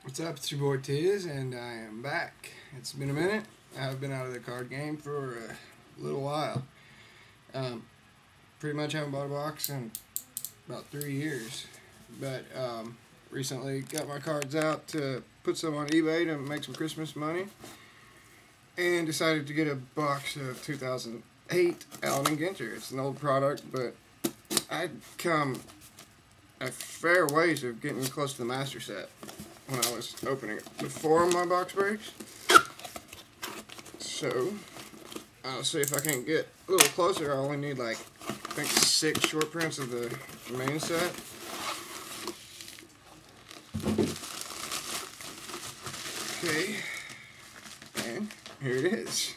What's up? It's your boy Tiz, and I am back. It's been a minute. I've been out of the card game for a little while. Um, Pretty much haven't bought a box in about 3 years. But recently got my cards out to put some on eBay to make some Christmas money. And decided to get a box of 2008 Allen Ginter. It's an old product, but I'd come a fair ways of getting close to the master set when I was opening it before my box breaks. So I'll see if I can get a little closer. I only need like I think 6 short prints of the main set. Okay, and here it is.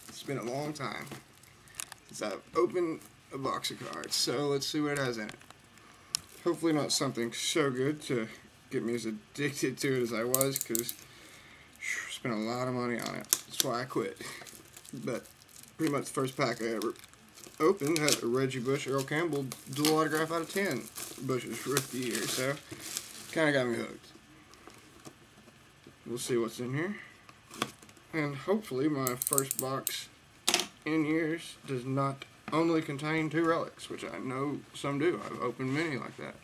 It's been a long time since I've opened a box of cards, so let's see what it has in it. Hopefully not something so good to get me as addicted to it as I was, because I spent a lot of money on it. That's why I quit. But pretty much the first pack I ever opened had a Reggie Bush, Earl Campbell dual autograph out of 10 Bush's rookie year, so kind of got me hooked. We'll see what's in here. And hopefully my first box in years does not only contain 2 relics, which I know some do. I've opened many like that.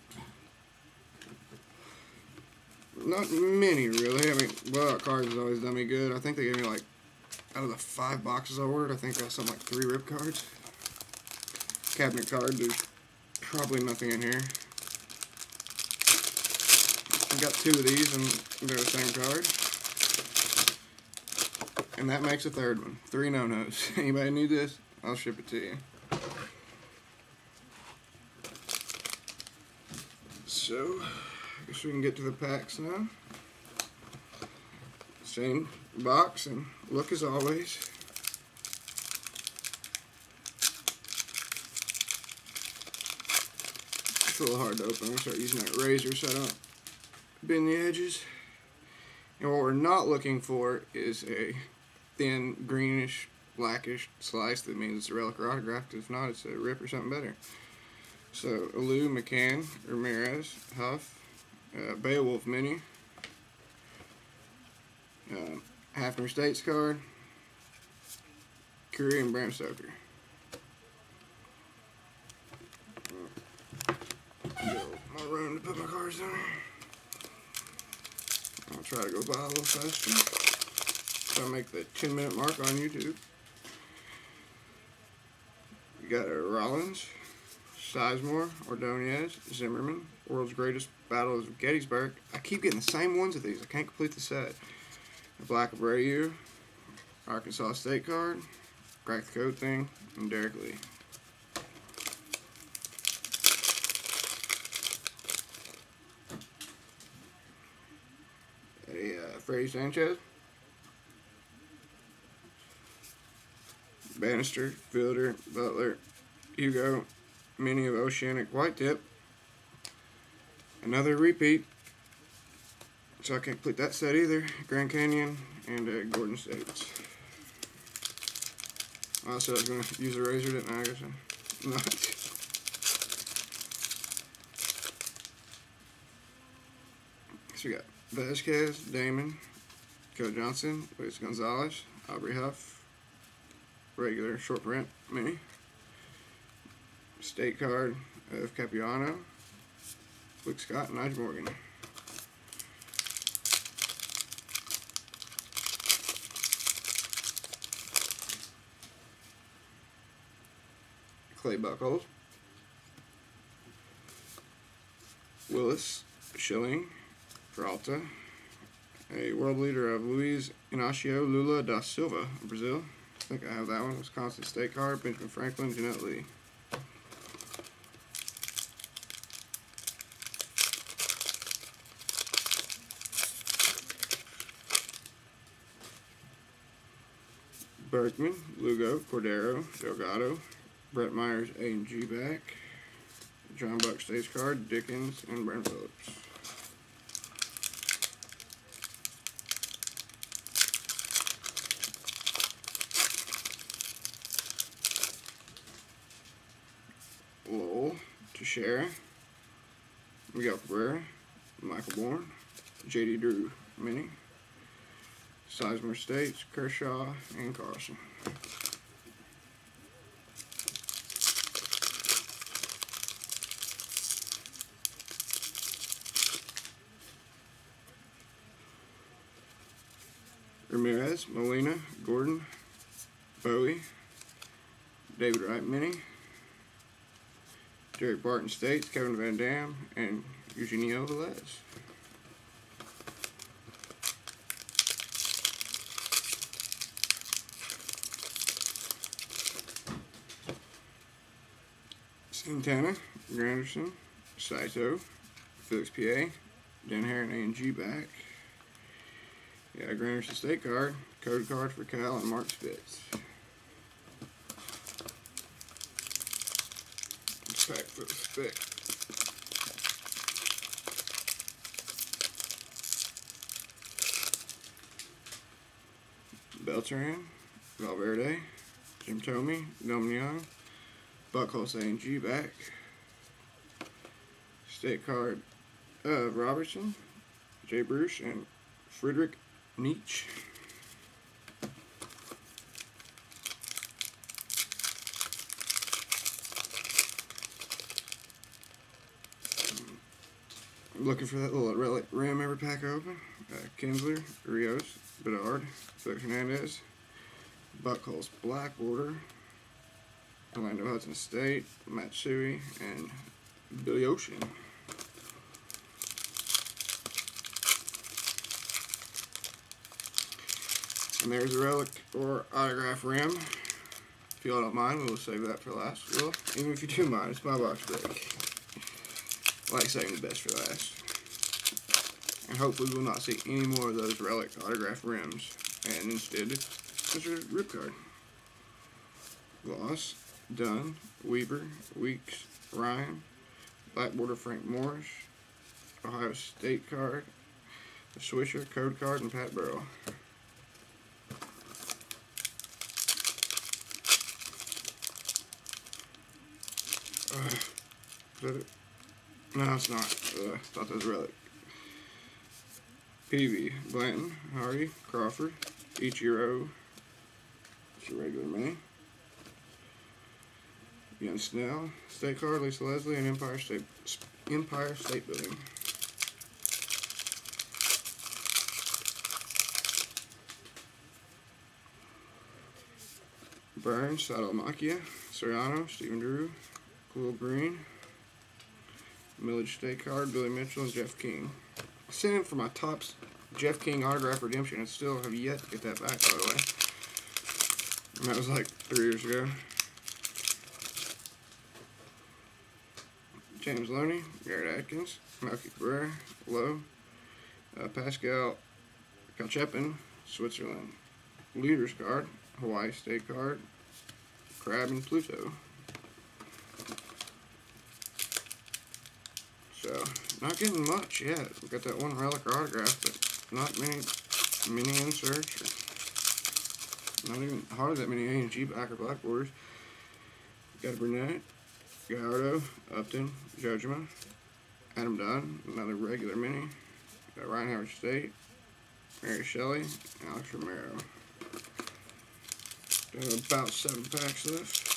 Not many, really. I mean, blowout cards has always done me good. I think they gave me, like, out of the 5 boxes I ordered, I think I got something like 3 rip cards. Cabinet card, there's probably nothing in here. I got 2 of these, and they're the same card. And that makes a 3rd one. 3 no-nos. Anybody need this? I'll ship it to you. So, I guess we can get to the packs now. Same box and look as always. It's a little hard to open. I'm going to start using that razor so I don't bend the edges. And what we're not looking for is a thin, greenish, blackish slice. That means it's a relic or autograph. If not, it's a rip or something better. So, Alou, McCann, Ramirez, Huff, Beowulf Mini, Hafner States card, Curry, and Bram Stoker. My room to put my cards in. I'll try to go by a little faster. Try to make the 10-minute mark on YouTube. We got a Rollins, Sizemore, Ordonez, Zimmerman, World's Greatest Battles of Gettysburg. I keep getting the same ones of these. I can't complete the set. The Black Abreu, Arkansas State card, Crack the Code thing, and Derek Lee. A Freddie Sanchez, Bannister, Fielder, Butler, Hugo, Mini of Oceanic White Tip, another repeat, so I can't complete that set either, Grand Canyon, and Gordon States. I said I was going to use a razor, didn't I? I guess I'm not. So we got Vasquez, Damon, Joe Johnson, Luis Gonzalez, Aubrey Huff, regular short print, mini. State card of Capuano, Luke Scott, and Nigel Morgan. Clay Buckles, Willis, Schilling, Peralta, a world leader of Luiz Inácio Lula da Silva of Brazil. I think I have that one. Wisconsin State card, Benjamin Franklin, Jeanette Lee. Berkman, Lugo, Cordero, Delgado, Brett Myers A&G back, John Buck States card, Dickens, and Brent Phillips. Lowell, Teixeira, Miguel Cabrera, Michael Bourne, J.D. Drew, mini. Sizemore States, Kershaw, and Carlson. Ramirez, Molina, Gordon, Bowie, David Wright mini, Derek Barton States, Kevin Van Dam, and Eugenio Velez. Santana, Granderson, Saito, Felix PA, Dan Heron A&G back. Yeah, Granderson State card, code card for Cal and Mark Spitz. Pack for the thick. Beltran, Valverde, Jim Thome, Dom Young, Buckholz A&G back. State card Robertson, Jay Bruce, and Friedrich Nietzsche. Looking for that little relic rim every pack open. Kinsler, Rios, Bedard, Felix Hernandez, Buckholz Black Border, Orlando Hudson State, Matsui, and Billy Ocean. And there's a relic or autograph rim. If y'all don't mind, we'll save that for last. Well, even if you do mind, it's my box break. I like saving the best for last. And hopefully we'll not see any more of those relic autograph rims. And instead, it's a rip card. Gloss, Dunn, Weaver, Weeks, Ryan, Black Border Frank Morris, Ohio State card, the Swisher, code card, and Pat Burrell. Is that it? No, it's not. Thought that was a relic. PV, Blanton, Hardy, Crawford, Ichiro. It's a regular mini. Young Snell, State card, Lisa Leslie, and Empire State Building. Burns, Saddle Makia, Soriano, Stephen Drew, Cool Green, Millage State card, Billy Mitchell, and Jeff King. I sent in for my Topps Jeff King autograph redemption and still have yet to get that back, by the way. And that was like 3 years ago. James Loney, Garrett Atkins, Melky Cabrera, Lowe, Pascal Kalchepin, Switzerland. Leaders card, Hawaii State card, Crab and Pluto. So, not getting much yet. We got that one relic or autograph, but not many mini inserts. Not even hardly that many A&G back or black borders. Got a Burnett, Gallardo, Upton, Jojima, Adam Dunn, another regular mini. Got Ryan Howard State, Mary Shelley, and Alex Romero. Got about 7 packs left.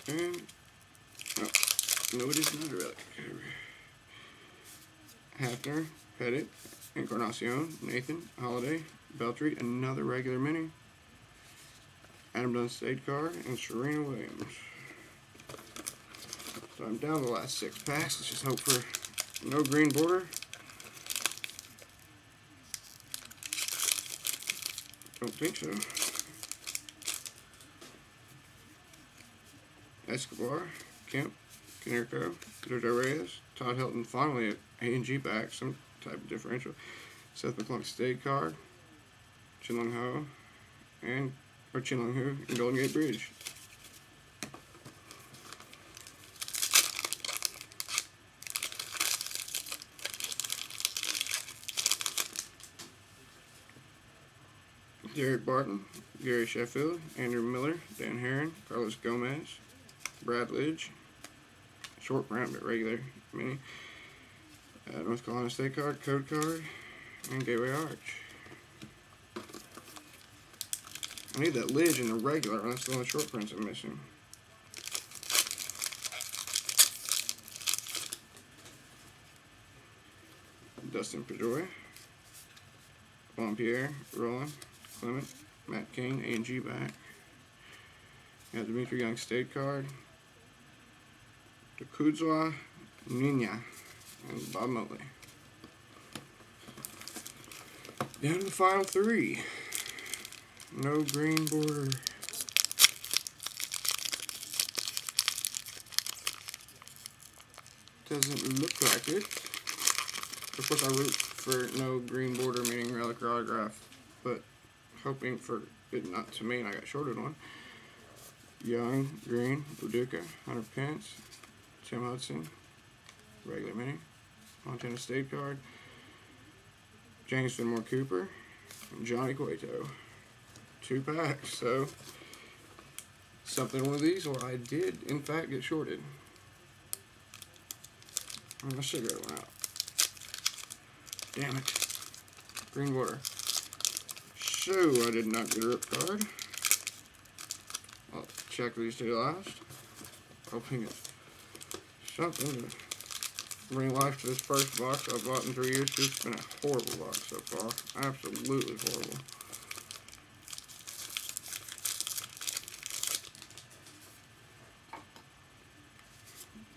And, oh, no, it is not a relic. Hafner, Pettit, Encarnacion, Nathan, Holiday, Beltry, another regular mini. Adam Dunn State card, and Serena Williams. So I'm down to the last 6 packs. Let's just hope for no green border. Don't think so. Escobar, Kemp, Canerco, Jojo Reyes, Todd Hilton, finally at A&G back, some type of differential. Seth McClung State card, Chinlong Ho, and Chinlong Hu, and Golden Gate Bridge. Derek Barton, Gary Sheffield, Andrew Miller, Dan Heron, Carlos Gomez, Brad Lidge, short print but regular mini, North Carolina State card, code card, and Gateway Arch. I need that lid in the regular, that's the only short prints I'm missing. Dustin Pedroia, Juan Pierre, Roland, Clement, Matt King, A&G back. Got Dimitri Young State card, Kudzwa, Nina, and Bob Motley. Down to the final three. No green border. Doesn't look like it. Of course, I root for no green border, meaning relic or autograph, but hoping for it not to mean I got shorted one. Young, green, Uduka, Hunter Pence, Tim Hudson, regular mini, Montana State card, James Fenimore Cooper, and Johnny Cueto. 2 packs, so something one of these, or I did in fact get shorted. I'm my cigarette went out. Damn it. Green border. So I did not get a rip card. I'll check these two last. Hoping it's something to bring life to this first box I've bought in 3 years. It's been a horrible box so far. Absolutely horrible.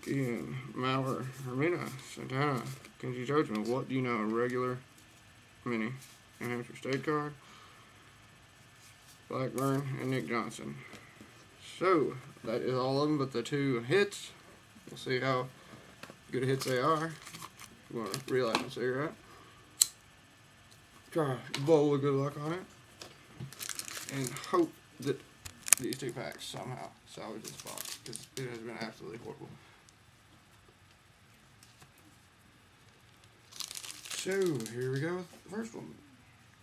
Ian, Mauer, Hermina, Santana, Kenji Judgment. What do you know? A regular mini. New Hampshire State card. Blackburn and Nick Johnson. So, that is all of them but the 2 hits. We'll see how good hits they are. You want to relight my cigarette. Try a bowl of good luck on it. And hope that these 2 packs somehow salvage this box, because it has been absolutely horrible. So, here we go with the first one.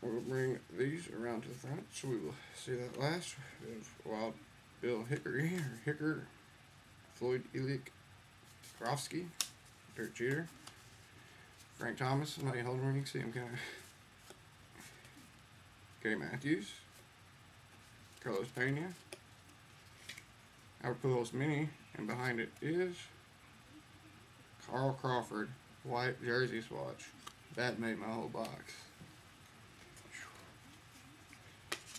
We'll bring these around to the front, so we will see that last. We have Wild Bill Hickory, or Hicker, Floyd Elick Krofsky, Dirt Cheater, Frank Thomas, I'm not even holding him, you can see him kind of. Gary Matthews, Carlos Pena, Albert Pujols Mini, and behind it is Carl Crawford, white jersey swatch. That made my whole box.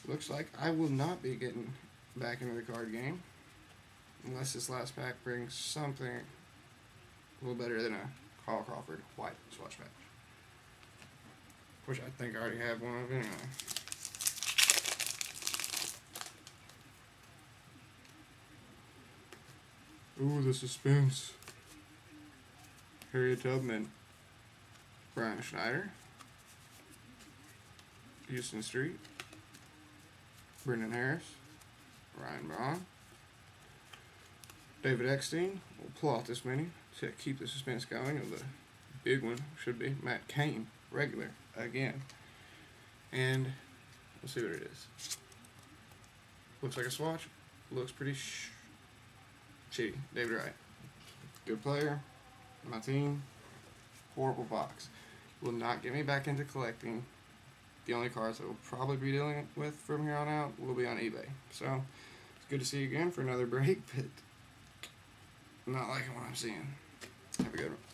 Looks like I will not be getting back into the card game unless this last pack brings something a little better than a Carl Crawford white swatch patch, which I think I already have one of anyway. Ooh, the suspense. Harriet Tubman, Brian Schneider, Houston Street, Brendan Harris, Ryan Braun, David Eckstein. We'll pull out this mini to keep the suspense going. Of the big one should be Matt Cain, regular again, and we'll see what it is. Looks like a swatch. Looks pretty shitty. David Wright, good player. My team, horrible box. Will not get me back into collecting. The only cards that we'll probably be dealing with from here on out will be on eBay. So, it's good to see you again for another break, but I'm not liking what I'm seeing. Have a good one.